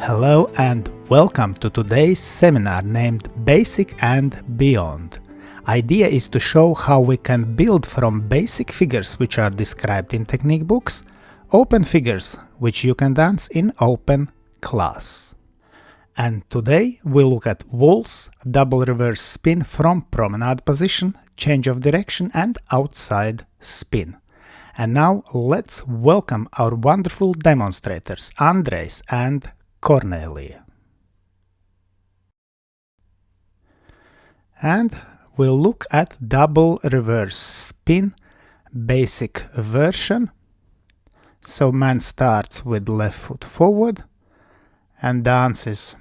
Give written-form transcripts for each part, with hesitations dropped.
Hello and welcome to today's seminar named Basic and Beyond. Idea is to show how we can build from basic figures which are described in technique books, open figures which you can dance in open class. And today we look at waltz, double reverse spin from promenade position, change of direction and outside spin. And now let's welcome our wonderful demonstrators, Andrejs and Kornelija. And we'll look at double reverse spin, basic version. So man starts with left foot forward and dances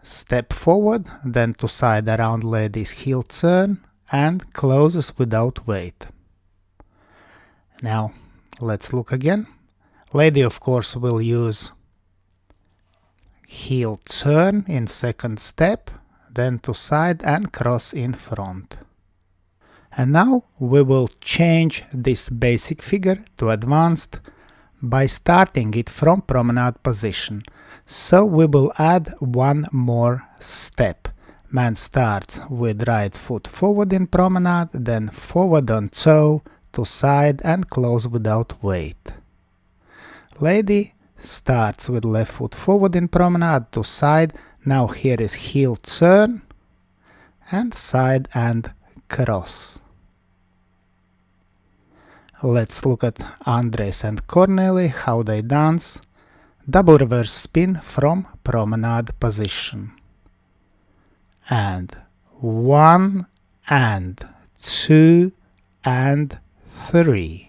step forward, then to side around lady's heel turn and closes without weight. Now let's look again. Lady of course will use heel turn in second step, then to side and cross in front. And now we will change this basic figure to advanced by starting it from promenade position. So we will add one more step. Man starts with right foot forward in promenade, then forward on toe, to side and close without weight. Lady starts with left foot forward in promenade to side. Now here is heel turn and side and cross. Let's look at Andrejs and Kornelija, how they dance. Double reverse spin from promenade position. And 1 and 2 and 3.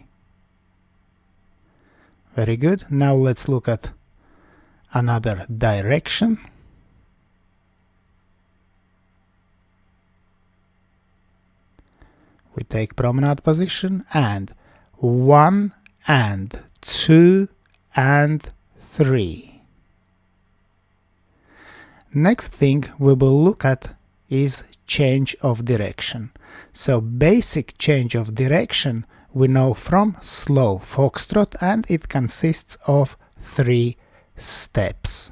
Very good. Now let's look at another direction. We take promenade position and 1 and 2 and 3. Next thing we will look at is change of direction. So basic change of direction we know from slow foxtrot, and it consists of 3 steps.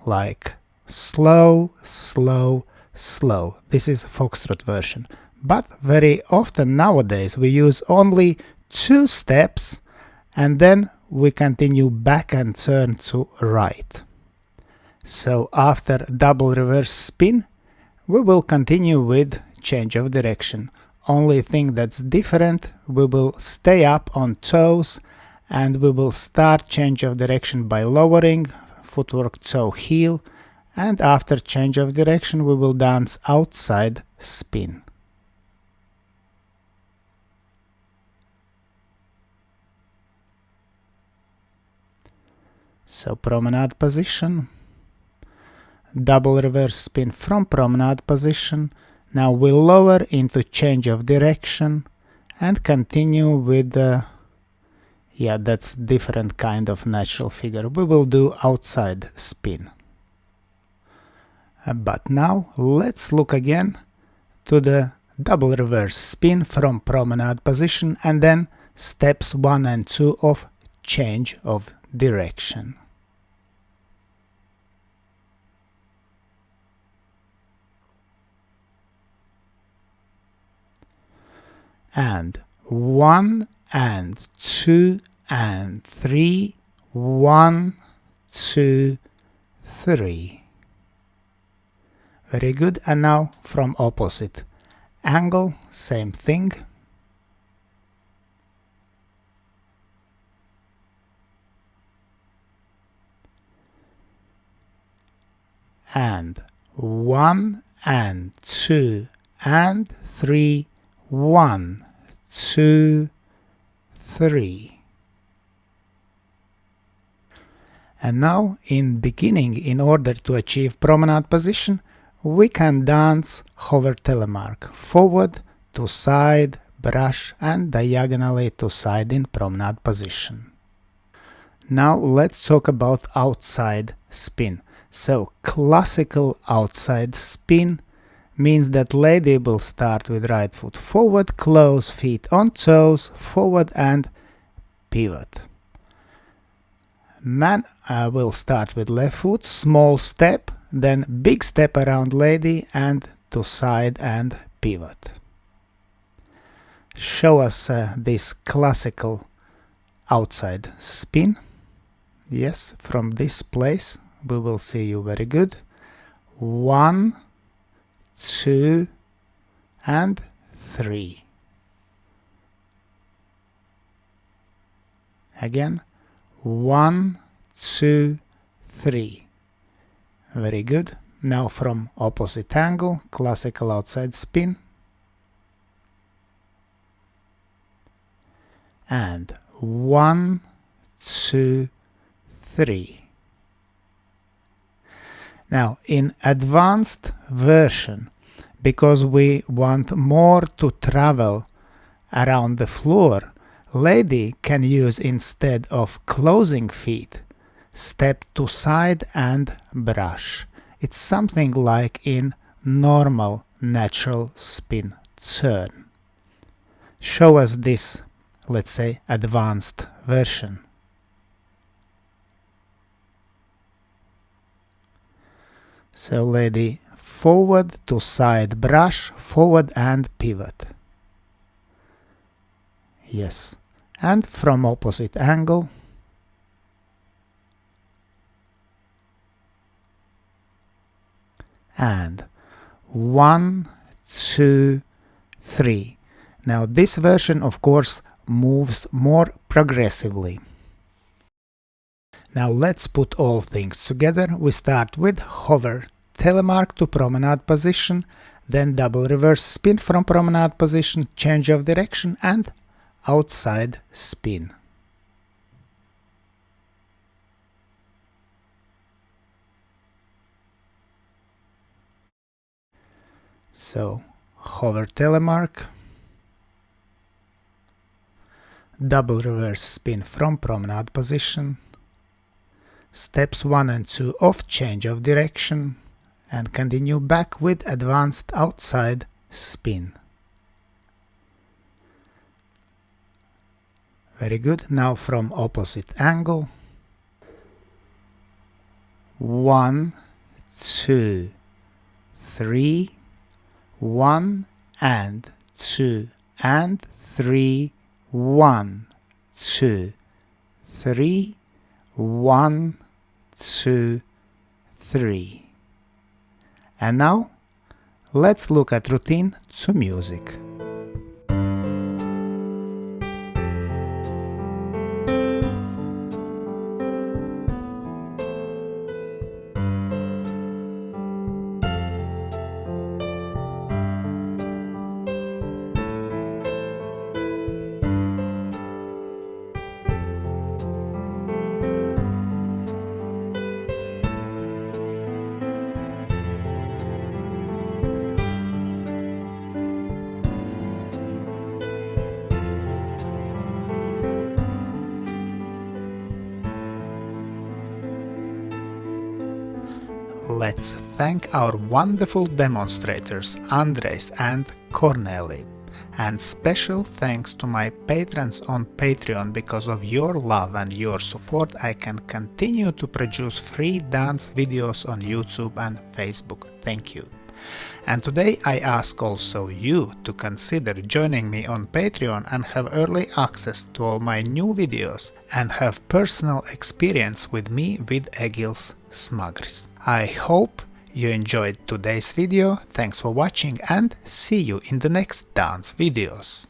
Like slow, slow, slow. This is foxtrot version. But very often nowadays we use only 2 steps and then we continue back and turn to right. So after double reverse spin we will continue with change of direction. Only thing that's different, we will stay up on toes and we will start change of direction by lowering footwork toe heel, and after change of direction we will dance outside spin. So promenade position, double reverse spin from promenade position. Now we'll lower into change of direction and continue with that's different kind of natural figure. We will do outside spin. But now let's look again to the double reverse spin from promenade position and then steps 1 and 2 of change of direction. And 1 and 2 and 3, 1, 2, 3. Very good. And now from opposite angle, same thing. And 1 and 2 and 3, 1, 2, 3. And now in beginning, in order to achieve promenade position, we can dance hover telemark, forward to side, brush and diagonally to side in promenade position. Now let's talk about outside spin. So classical outside spin means that lady will start with right foot forward, close feet on toes, forward and pivot. Man will start with left foot, small step, then big step around lady and to side and pivot. Show us this classical outside spin. Yes, from this place we will see you very good. 1, 2 and 3. Again, 1, 2, 3. Very good. Now from opposite angle, classical outside spin. And 1, 2, 3. Now in advanced version, because we want more to travel around the floor, lady can use, instead of closing feet, step to side and brush. It's something like in normal natural spin turn. Show us this, let's say, advanced version. So lady forward to side brush, forward and pivot. Yes, and from opposite angle. And 1, 2, 3. Now this version, of course, moves more progressively. Now let's put all things together. We start with hover, telemark to promenade position, then double reverse spin from promenade position, change of direction and outside spin. So hover telemark, double reverse spin from promenade position, steps 1 and 2 off, change of direction, and continue back with advanced outside spin. Very good. Now from opposite angle. 1, 2, 3, 1 and 2 and 3, 1, 2, 3, 1, 2, 3. And now let's look at routine to music. Let's thank our wonderful demonstrators Andrejs and Kornelija. And special thanks to my patrons on Patreon. Because of your love and your support, I can continue to produce free dance videos on YouTube and Facebook. Thank you. And today I ask also you to consider joining me on Patreon and have early access to all my new videos and have personal experience with me with Egils Smagris. I hope you enjoyed today's video. Thanks for watching and see you in the next dance videos.